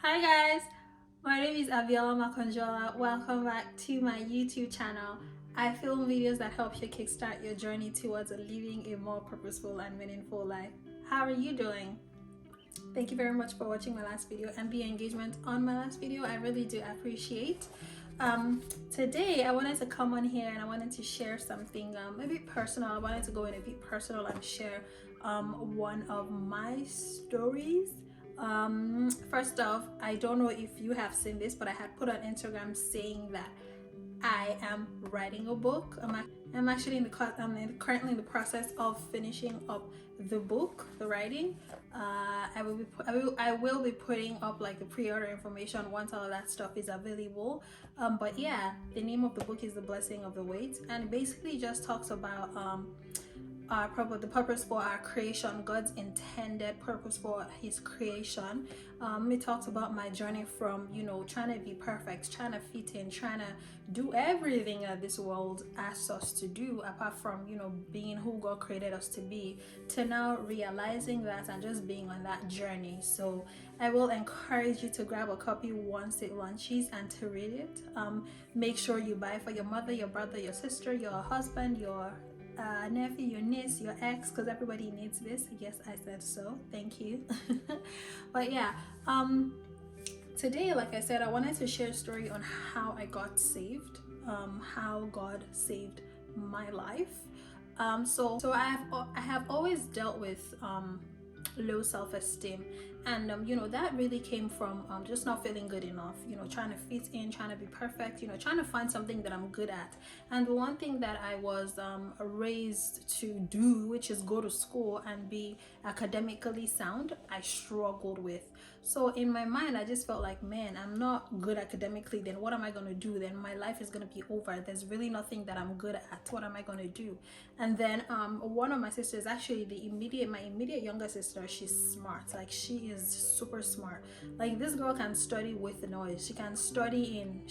Hi guys, my name is Abiola Makanjuola. Welcome back to my YouTube channel. I film videos that help you kickstart your journey towards living a more purposeful and meaningful life. How are you doing? Thank you very much for watching my last video and the engagement on my last video. I really do appreciate. Um, Today I wanted to come on here and I wanted to share something a bit personal. I wanted to go in a bit personal and share one of my stories. First off, I don't know if you have seen this, but I had put on Instagram saying that I am writing a book. I'm actually currently in the process of finishing up the book, the writing. I will be putting up like the pre-order information once all of that stuff is available. But yeah, the name of the book is The Blessing of the Wait, and it basically just talks about the purpose for our creation, God's intended purpose for his creation. It talks about my journey from, trying to be perfect, trying to fit in, trying to do everything that this world asks us to do, apart from, being who God created us to be, to now realizing that and just being on that journey. So I will encourage you to grab a copy once it launches and to read it. Make sure you buy for your mother, your brother, your sister, your husband, your nephew, your niece, your ex, because everybody needs this. Yes, I said so. Thank you. But yeah, today, like I said, I wanted to share a story on how I got saved, how God saved my life. So I have always dealt with low self-esteem, and that really came from just not feeling good enough, trying to fit in, trying to be perfect, trying to find something that I'm good at. And the one thing that I was raised to do, which is go to school and be academically sound, I struggled with. So in my mind, I just felt like, man, I'm not good academically, then what am I going to do? Then my life is going to be over. There's really nothing that I'm good at. What am I going to do? And then one of my sisters, actually my immediate younger sister, she's smart. Like, she is super smart. Like, this girl can study with the noise. She can study in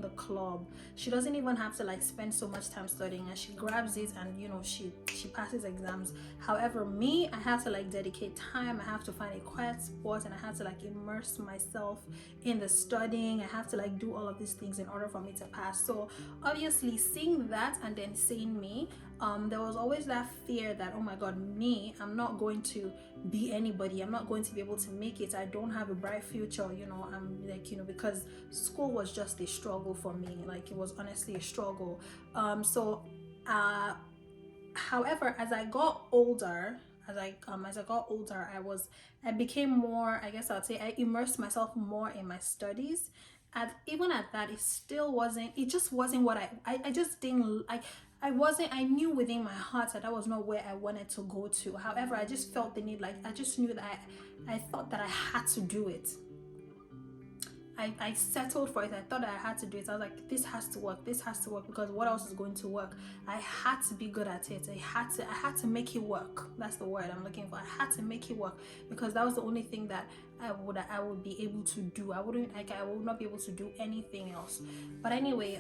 the club. She doesn't even have to like spend so much time studying, and she grabs it and she passes exams. However, me, I have to like dedicate time. I have to find a quiet spot and I have to like immerse myself in the studying. I have to like do all of these things in order for me to pass. So obviously, seeing that and then seeing me, there was always that fear that, oh my god, me, I'm not going to be anybody, I'm not going to be able to make it, I don't have a bright future. I'm like, because school was just a struggle for me. Like, it was honestly a struggle. So however, as I got older, I became more, I guess I would say, I immersed myself more in my studies. And even at that, it just wasn't what I just didn't like. I knew within my heart that was not where I wanted to go to. However, I just felt the need, like, I just knew that I thought that I had to do it. I settled for it. I thought that I had to do it. I was like, this has to work, because what else is going to work? I had to be good at it. I had to make it work. That's the word I'm looking for. I had to make it work, because that was the only thing that I would be able to do. I would not be able to do anything else. But anyway,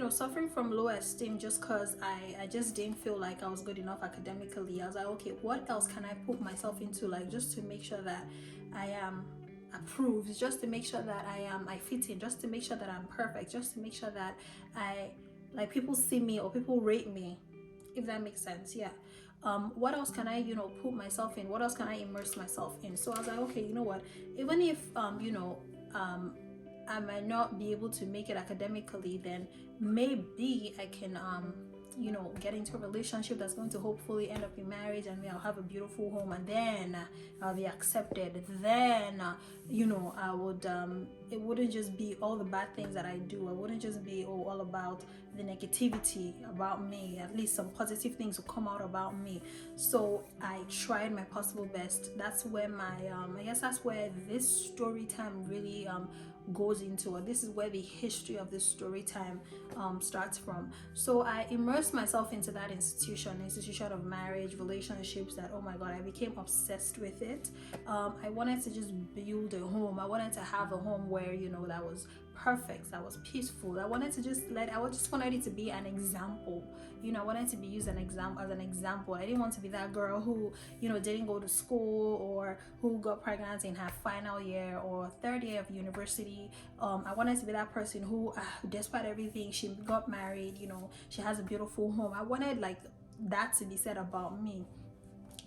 suffering from low esteem just because I just didn't feel like I was good enough academically. I was like, okay, what else can I put myself into, like, just to make sure that I am approved, just to make sure that I fit in, just to make sure that I'm perfect, just to make sure that people see me or people rate me, if that makes sense. Yeah. What else can I put myself in? What else can I immerse myself in? So I was like, okay, you know what, even if I might not be able to make it academically, then maybe I can get into a relationship that's going to hopefully end up in marriage, and then I'll have a beautiful home, and then I'll be accepted. Then I would it wouldn't just be all the bad things that I do. I wouldn't just be all about the negativity about me. At least some positive things will come out about me. So I tried my possible best. That's where my I guess that's where this story time really goes into, or this is where the history of this story time starts from. So I immersed myself into that institution of marriage, relationships, that, oh my god, I became obsessed with it. I wanted to just build a home. I wanted to have a home where that was perfect, that was peaceful. I wanted to just I just wanted it to be an example. I wanted to be used an example as an example. I didn't want to be that girl who, didn't go to school, or who got pregnant in her final year or third year of university. I wanted to be that person who, despite everything, she got married. She has a beautiful home. I wanted like that to be said about me.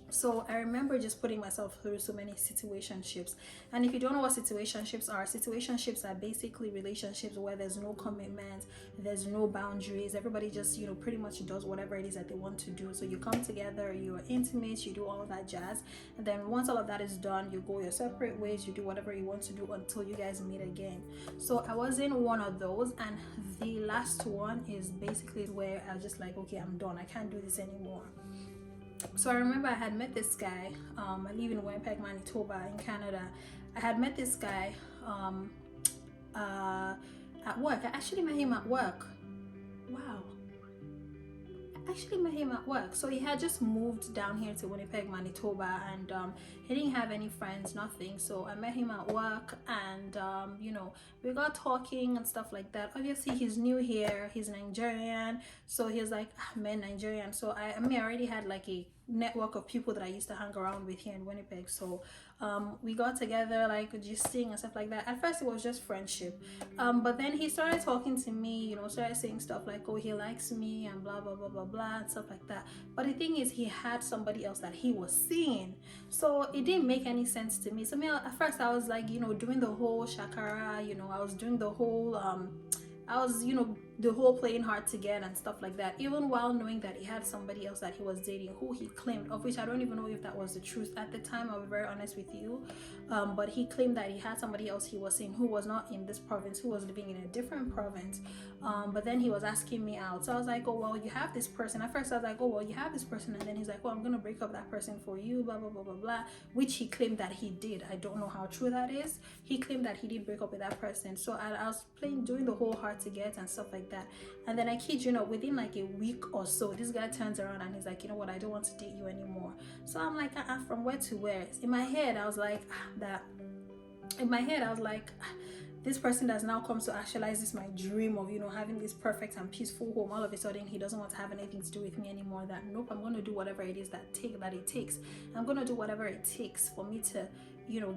So I remember just putting myself through so many situationships. And if you don't know what situationships are basically relationships where there's no commitment, there's no boundaries. Everybody just, pretty much does whatever it is that they want to do. So you come together, you're intimate, you do all of that jazz. And then once all of that is done, you go your separate ways, you do whatever you want to do until you guys meet again. So I was in one of those, and the last one is basically where I was just like, okay, I'm done. I can't do this anymore. So I remember I had met this guy. I live in Winnipeg, Manitoba, in Canada. I had met this guy at work. I actually met him at work. Wow. I actually met him at work. So he had just moved down here to Winnipeg, Manitoba, and he didn't have any friends, nothing. So I met him at work, and we got talking and stuff like that. Obviously, he's new here. He's Nigerian. So he was like, man, Nigerian. So I already had like a network of people that I used to hang around with here in Winnipeg. So we got together, like just sing and stuff like that. At first it was just friendship, but then he started talking to me, started saying stuff like, oh, he likes me and blah blah blah blah blah and stuff like that. But the thing is, he had somebody else that he was seeing, so it didn't make any sense to me. So at first I was like, doing the whole shakara, I was doing the whole I was, the whole playing hard to get and stuff like that, even while knowing that he had somebody else that he was dating, who he claimed, of which I don't even know if that was the truth at the time. I'll be very honest with you. But he claimed that he had somebody else he was seeing who was not in this province, who was living in a different province. But then he was asking me out. So I was like, oh, well, you have this person. At first I was like, oh, well, you have this person. And then he's like, well, I'm going to break up that person for you, blah, blah, blah, blah, blah, which he claimed that he did. I don't know how true that is. He claimed that he did break up with that person. So I was doing the whole hard to get and stuff like that. And then I kid you not, within like a week or so, this guy turns around and he's like, you know what, I don't want to date you anymore. So I'm like, from where to where? In my head, I was like, this person that's now come to actualize this my dream of having this perfect and peaceful home. All of a sudden he doesn't want to have anything to do with me anymore. That nope, I'm going to do whatever it is that it takes. I'm going to do whatever it takes for me to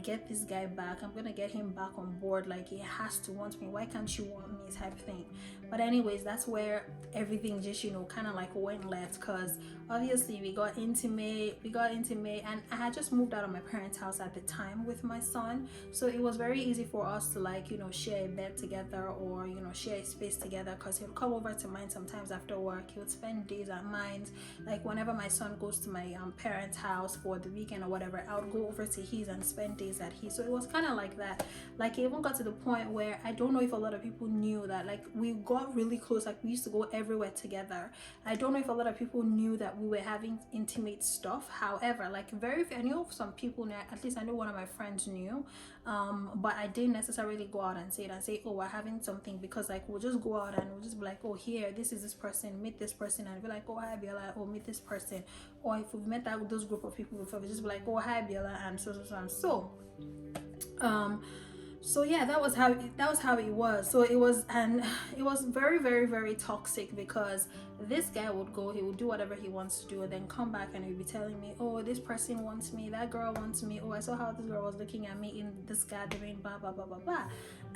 get this guy back. I'm gonna get him back on board. Like, he has to want me. Why can't you want me, type thing. But anyways, that's where everything just kind of like went left, because obviously we got intimate, and I had just moved out of my parents' house at the time with my son. So it was very easy for us to like share a bed together, or share a space together, because he'll come over to mine sometimes after work. He would spend days at mine. Like, whenever my son goes to my parents' house for the weekend or whatever, I would go over to his and spend days at his. So it was kind of like that. Like, it even got to the point where I don't know if a lot of people knew that, like, we got really close. Like, we used to go everywhere together. I don't know if a lot of people knew that we were having intimate stuff. However, like, I knew some people, at least I know one of my friends knew, but I didn't necessarily go out and say oh, we're having something, because like, we'll just go out and we'll just be like, oh, here, this is this person, meet this person, and be like, oh, hi Abiola, oh, meet this person. Or if we've met those group of people before, we just be like, oh, hi Abiola, and so and so. So yeah, that was how it was. So it was very, very, very toxic, because this guy would go, he would do whatever he wants to do, and then come back and he'd be telling me, oh, this person wants me, that girl wants me, oh, I saw how this girl was looking at me in this gathering, blah blah blah blah blah.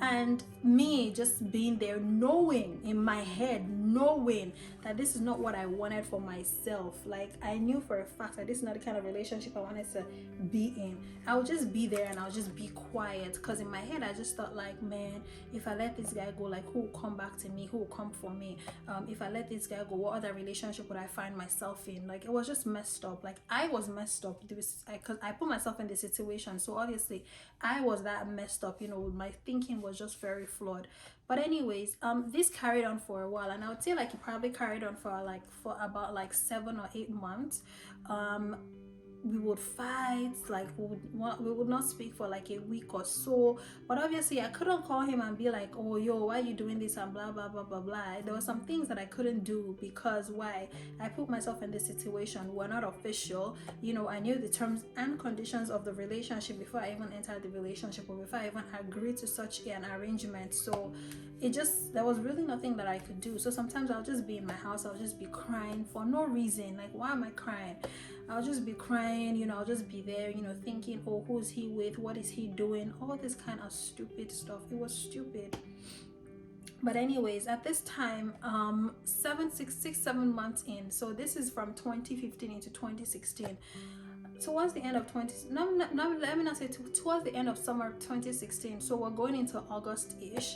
And me just being there, knowing in my head, knowing that this is not what I wanted for myself. Like, I knew for a fact that this is not the kind of relationship I wanted to be in. I would just be there and I'll just be quiet, because in my head I just thought, like, man, if I let this guy go, like, who will come back to me, who will come for me? If I let this guy go, what other relationship would I find myself in? Like, it was just messed up. Like, I was messed up because I put myself in the situation, so obviously I was that messed up. My thinking was just very flawed. But anyways, this carried on for a while, and I would say, like, it probably carried on for about like 7 or 8 months. we would fight, like we would not speak for like a week or so. But obviously I couldn't call him and be like, oh yo, why are you doing this and blah blah blah blah blah. There were some things that I couldn't do because why? I put myself in this situation. We're not official, you know. I knew the terms and conditions of the relationship before I even entered the relationship, or before I even agreed to such an arrangement. So it just, there was really nothing that I could do. So sometimes I'll just be in my house, I'll just be crying for no reason. Like, why am I crying? I'll just be crying, you know. I'll just be there, you know, thinking, oh, who's he with, what is he doing, all this kind of stupid stuff. It was stupid. But anyways, at this time, 7 6 6 7 months in, so this is from 2015 into 2016, towards the end of 20, no, let me not say towards the end of summer 2016, so we're going into August-ish.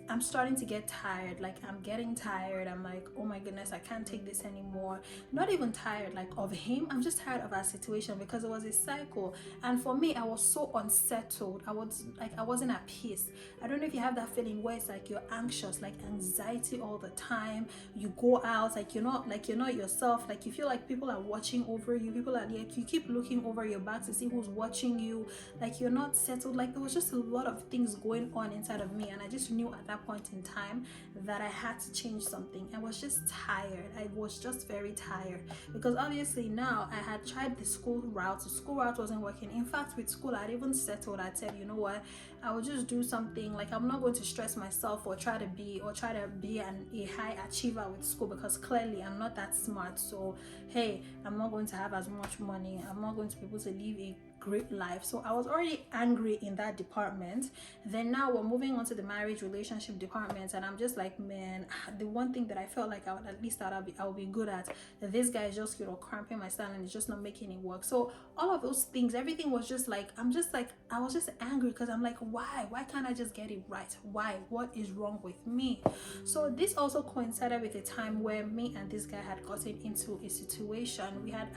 I'm starting to get tired. Like, I'm getting tired. I'm like, oh my goodness, I can't take this anymore. Not even tired like of him, I'm just tired of our situation, because it was a cycle. And for me, I was so unsettled. I wasn't at peace. I don't know if you have that feeling where it's like you're anxious, like anxiety all the time. You go out, like you're not yourself. Like, you feel like people are watching over you. People are like, you keep looking over your back to see who's watching you. Like, you're not settled. Like, there was just a lot of things going on inside of me, and I just knew at that point in time that I had to change something. I was just tired. I was just very tired, because obviously now I had tried the school route. The school route wasn't working. In fact, with school, I'd even settled. I said, you know what, I will just do something. Like, I'm not going to stress myself or try to be a high achiever with school, because clearly I'm not that smart. So hey, I'm not going to have as much money. I'm not going to be able to live a great life. So I was already angry in that department. Then now we're moving on to the marriage relationship department, and I'm just like, man, the one thing that I felt like I would at least thought I would be good at, this guy is just, you know, cramping my style and it's just not making it work. So all of those things, everything was just like, I was just angry, because I'm like, why can't I just get it right? Why? What is wrong with me? So this also coincided with a time where me and this guy had gotten into a situation. We had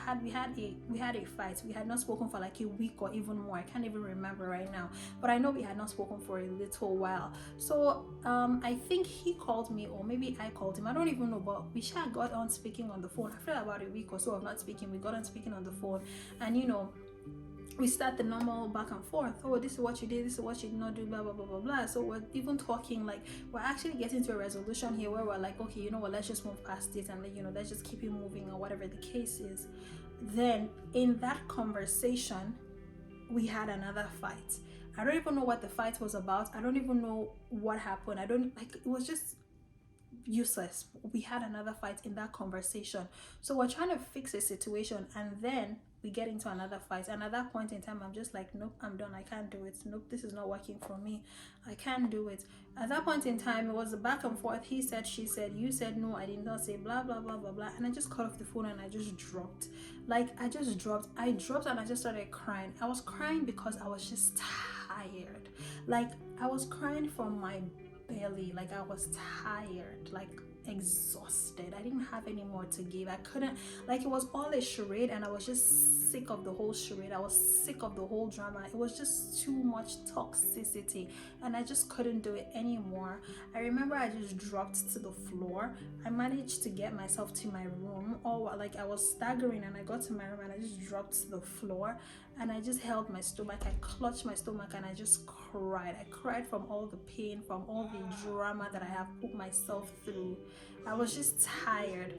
a fight. We had not spoken for like a week or even more. I can't even remember right now, but I know we had not spoken for a little while. So I think he called me, or maybe I called him, I don't even know, but we got on speaking on the phone. After about a week or so of not speaking, we got on speaking on the phone, and you know, we start the normal back and forth. Oh, this is what you did, this is what you did not do, blah blah blah blah blah. So we're even talking, like, we're actually getting to a resolution here where we're like, okay, you know what, let's just move past it, and you know, let's just keep it moving, or whatever the case is. Then in that conversation, we had another fight. I don't even know what the fight was about. I don't even know what happened. I don't, like, it was just useless. We had another fight in that conversation. So we're trying to fix a situation, and then we get into another fight. And at that point in time, I'm just like, nope, I'm done. I can't do it. Nope, this is not working for me. I can't do it. At that point in time, it was a back and forth. He said, she said, you said, no, I did not say, blah blah blah blah blah. And I just cut off the phone and I just dropped. Like, I dropped and I just started crying. I was crying because I was just tired. Like, I was crying from my belly. Like, I was tired, like exhausted. I didn't have any more to give. I couldn't, like, it was all a charade, and I was just sick of the whole charade. I was sick of the whole drama. It was just too much toxicity, and I just couldn't do it anymore. I remember I just dropped to the floor. I managed to get myself to my room, or like, I was staggering, and I got to my room and I just dropped to the floor, and I just held my stomach. I clutched my stomach and I just cried. I cried from all the pain, from all the drama that I have put myself through. I was just tired.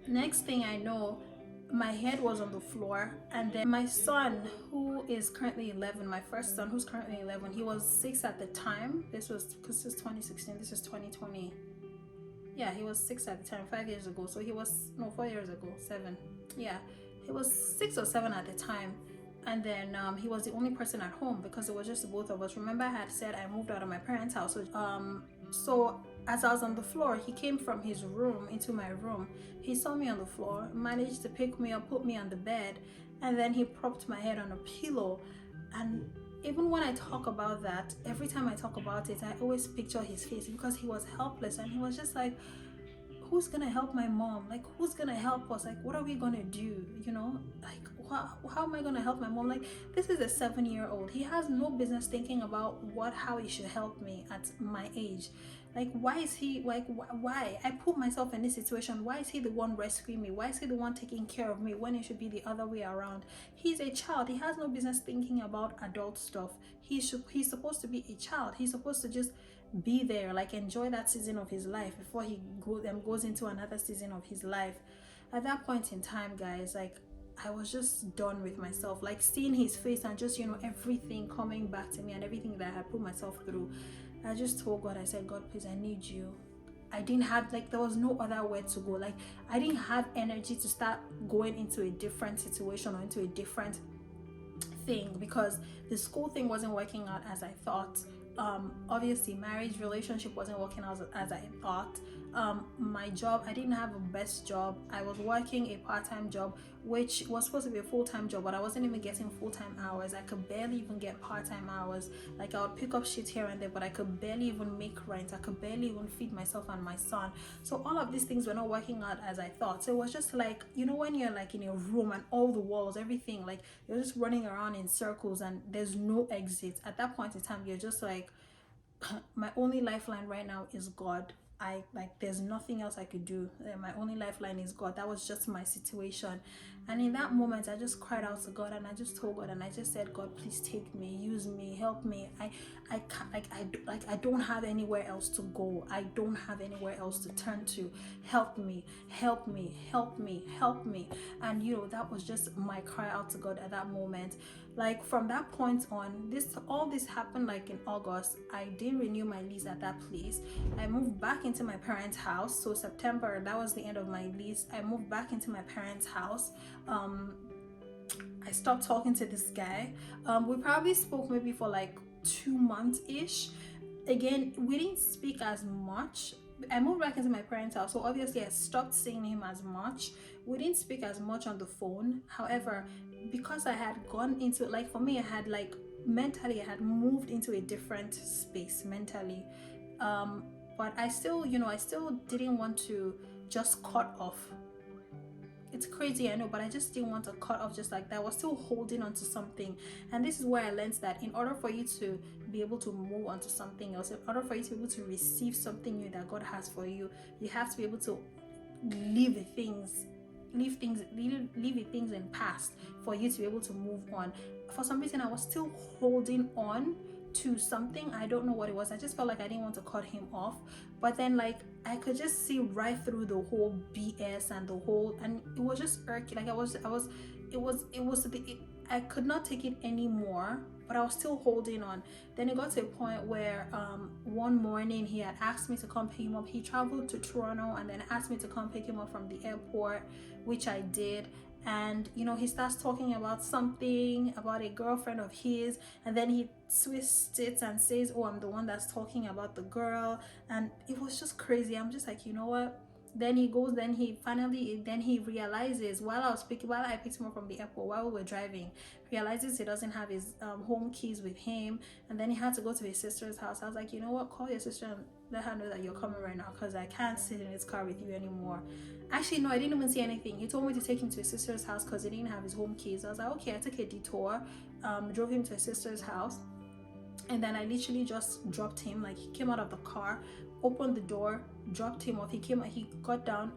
Next thing I know, my head was on the floor, and then my son, who is currently 11, my first son, who's currently 11, he was 6 at the time. This was, because this is 2016, this is 2020. Yeah, he was 6 at the time, 5 years ago. So he was, no, 4 years ago, 7. Yeah, he was 6 or 7 at the time. And then he was the only person at home, because it was just the both of us. Remember, I had said I moved out of my parents' house. So as I was on the floor, he came from his room into my room. He saw me on the floor, managed to pick me up, put me on the bed, and then he propped my head on a pillow. And even when I talk about that, every time I talk about it, I always picture his face, because he was helpless, and he was just like, who's gonna help my mom? Like, who's gonna help us? Like, what are we gonna do? You know, like, how am I gonna help my mom? Like, this is a 7-year-old. He has no business thinking about how he should help me at my age. Like, why is he like, why I put myself in this situation? Why is he the one rescuing me? Why is he the one taking care of me when it should be the other way around? He's a child. He has no business thinking about adult stuff. He's supposed to be a child. He's supposed to just be there, like enjoy that season of his life before he goes into another season of his life. At that point in time, guys, like, I was just done with myself, like seeing his face and just, everything coming back to me and everything that I had put myself through. I just told God, I said, God, please, I need you. I didn't have, like, there was no other way to go. Like, I didn't have energy to start going into a different situation or into a different thing, because the school thing wasn't working out as I thought. Obviously marriage relationship wasn't working out as I thought. My job, I didn't have a best job. I was working a part-time job, which was supposed to be a full-time job, but I wasn't even getting full-time hours. I could barely even get part-time hours. Like, I would pick up shit here and there, but I could barely even make rent. I could barely even feed myself and my son. So all of these things were not working out as I thought. So it was just like, when you're like in a room and all the walls, everything, like, you're just running around in circles and there's no exit. At that point in time, you're just like, my only lifeline right now is God. I like, there's nothing else I could do. My only lifeline is God. That was just my situation. And in that moment, I just cried out to God and I just told God and I just said, God, please take me, use me, help me. I can't, I don't have anywhere else to go. I don't have anywhere else to turn to. Help me, help me, help me, help me. And that was just my cry out to God at that moment. Like, from that point on, all this happened like in August. I didn't renew my lease at that place. I moved back into my parents' house. So September, that was the end of my lease. I moved back into my parents' house. I stopped talking to this guy. We probably spoke maybe for like 2 months ish. Again, we didn't speak as much. I moved back into my parents' house, so obviously I stopped seeing him as much. We didn't speak as much on the phone. However, because I had gone into, like, for me, I had, like, mentally, I had moved into a different space mentally. But I still, I still didn't want to just cut off. It's crazy, I know, but I just didn't want to cut off just like that. I was still holding on to something. And this is where I learned that in order for you to be able to move on to something else, in order for you to be able to receive something new that God has for you, you have to be able to leave the things in past for you to be able to move on. For some reason, I was still holding on to something. I don't know what it was. I just felt like I didn't want to cut him off. But then, like, I could just see right through the whole BS and it was just irky. Like, I could not take it anymore, but I was still holding on. Then it got to a point where one morning he had asked me to come pick him up. He traveled to Toronto and then asked me to come pick him up from the airport, which I did. And he starts talking about something about a girlfriend of his, and then he twists it and says, oh, I'm the one that's talking about the girl. And it was just crazy. I'm just like, you know what? Then he realizes, while I picked him up from the airport, while we were driving, realizes he doesn't have his home keys with him, and then he had to go to his sister's house. I was like, you know what, call your sister and let her know that you're coming right now, because I can't sit in his car with you anymore. Actually, no, I didn't even see anything. He told me to take him to his sister's house because he didn't have his home keys. I was like, okay. I took a detour, drove him to his sister's house, and then I literally just dropped him. Like, he came out of the car, opened the door, dropped him off. He got down,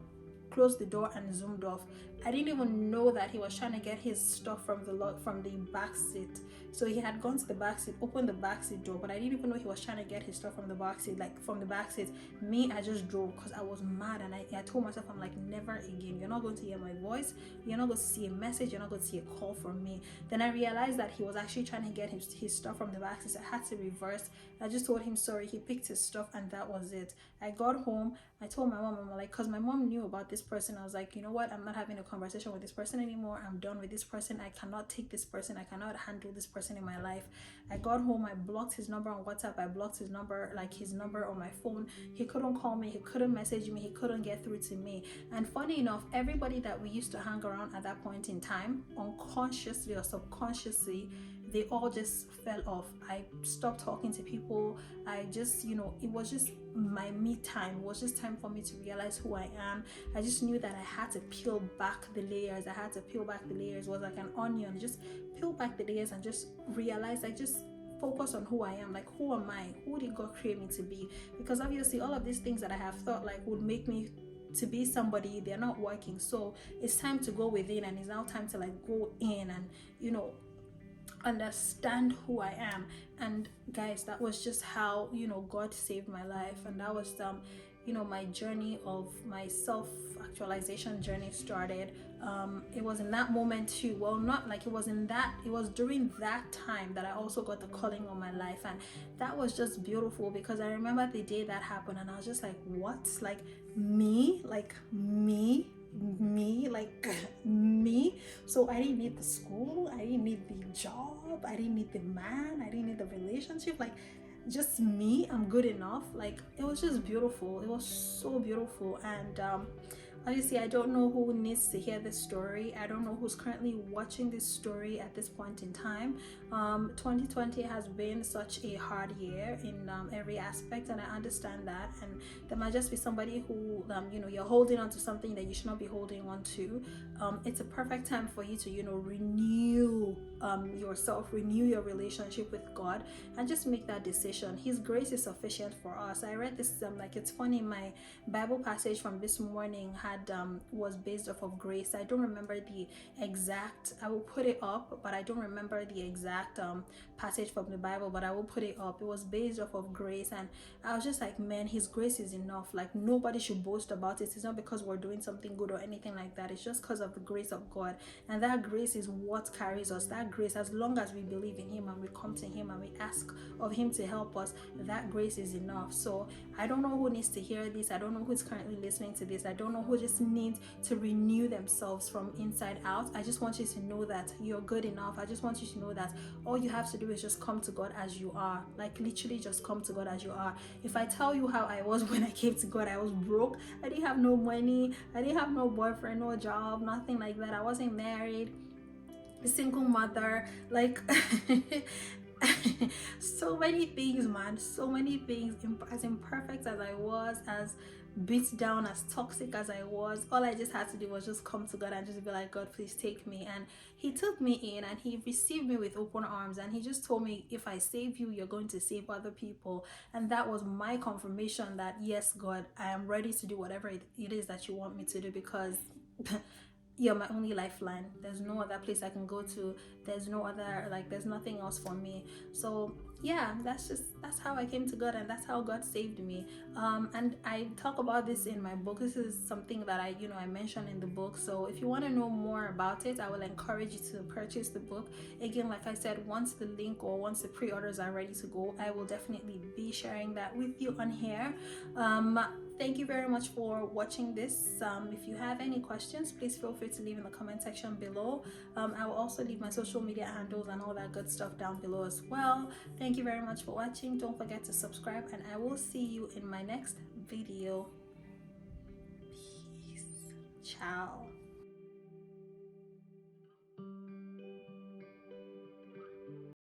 closed the door, and zoomed off. I didn't even know that he was trying to get his stuff from the back seat. So he had gone to the back seat, opened the back seat door, but I didn't even know he was trying to get his stuff from the back seat. Like, from the back seat. Me, I just drove because I was mad, and I told myself, I'm like, never again. You're not going to hear my voice. You're not going to see a message. You're not going to see a call from me. Then I realized that he was actually trying to get his stuff from the back seat. So I had to reverse. I just told him sorry. He picked his stuff, and that was it. I got home. I told my mom, I'm like, because my mom knew about this person. I was like, you know what? I'm not having a conversation with this person anymore. I'm done with this person. I cannot take this person. I cannot handle this person in my life. I got home. I blocked his number on WhatsApp. I blocked his number on my phone. He couldn't call me. He couldn't message me. He couldn't get through to me. And funny enough, everybody that we used to hang around at that point in time, unconsciously or subconsciously, they all just fell off. I stopped talking to people. I just, it was just my me time. It was just time for me to realize who I am. I just knew that I had to peel back the layers. It was like an onion. Just peel back the layers and just realize, like, just focus on who I am. Like, who am I? Who did God create me to be? Because obviously all of these things that I have thought like would make me to be somebody, they're not working. So it's time to go within, and it's now time to like go in and, you know, understand who I am. And guys, that was just how, you know, God saved my life. And that was you know, my journey of my self actualization journey started. It was in that moment too, well, not like it was in that, it was during that time that I also got the calling on my life. And that was just beautiful, because I remember the day that happened and I was just like, what? Like me? Like me? Like me? So I didn't need the school, I didn't need the job, I didn't need the man, I didn't need the relationship. Like, just me, I'm good enough. Like, it was just beautiful. It was so beautiful. And obviously I don't know who needs to hear this story. I don't know who's currently watching this story at this point in time. 2020 has been such a hard year in every aspect, and I understand that. And there might just be somebody who you know, you're holding on to something that you should not be holding on to. It's a perfect time for you to, you know, renew yourself, renew your relationship with God, and just make that decision. His grace is sufficient for us. I read this like, it's funny, my Bible passage from this morning had was based off of grace. I don't remember the exact, I will put it up, but I don't remember the exact passage from the Bible, but I will put it up. It was based off of grace, and I was just like, man, his grace is enough. Like, nobody should boast about it. It's not because we're doing something good or anything like that. It's just because of the grace of God, and that grace is what carries us. That grace, as long as we believe in him and we come to him and we ask of him to help us, that grace is enough. So I don't know who needs to hear this. I don't know who's currently listening to this. I don't know who just needs to renew themselves from inside out. I just want you to know that you're good enough. I just want you to know that all you have to do is just come to God as you are. Like, literally just come to God as you are. If I tell you how I was when I came to God, I was broke. I didn't have no money. I didn't have no boyfriend, no job, nothing like that. I wasn't married, a single mother, like so many things, man, so many things. As imperfect as I was, as beat down, as toxic as I was, all I just had to do was just come to God and just be like, God, please take me. And he took me in and he received me with open arms, and he just told me, if I save you, you're going to save other people. And that was my confirmation that, yes, God, I am ready to do whatever it is that you want me to do, because you're my only lifeline. There's no other place I can go to. There's no other, like, there's nothing else for me. So yeah, that's how I came to God, and that's how God saved me. And I talk about this in my book. This is something that I mentioned in the book. So if you want to know more about it, I will encourage you to purchase the book. Again, like I said, once the link or once the pre-orders are ready to go, I will definitely be sharing that with you on here. Thank you very much for watching this. If you have any questions, please feel free to leave in the comment section below. I will also leave my social media handles and all that good stuff down below as well. Thank you very much for watching. Don't forget to subscribe, and I will see you in my next video. Peace. Ciao.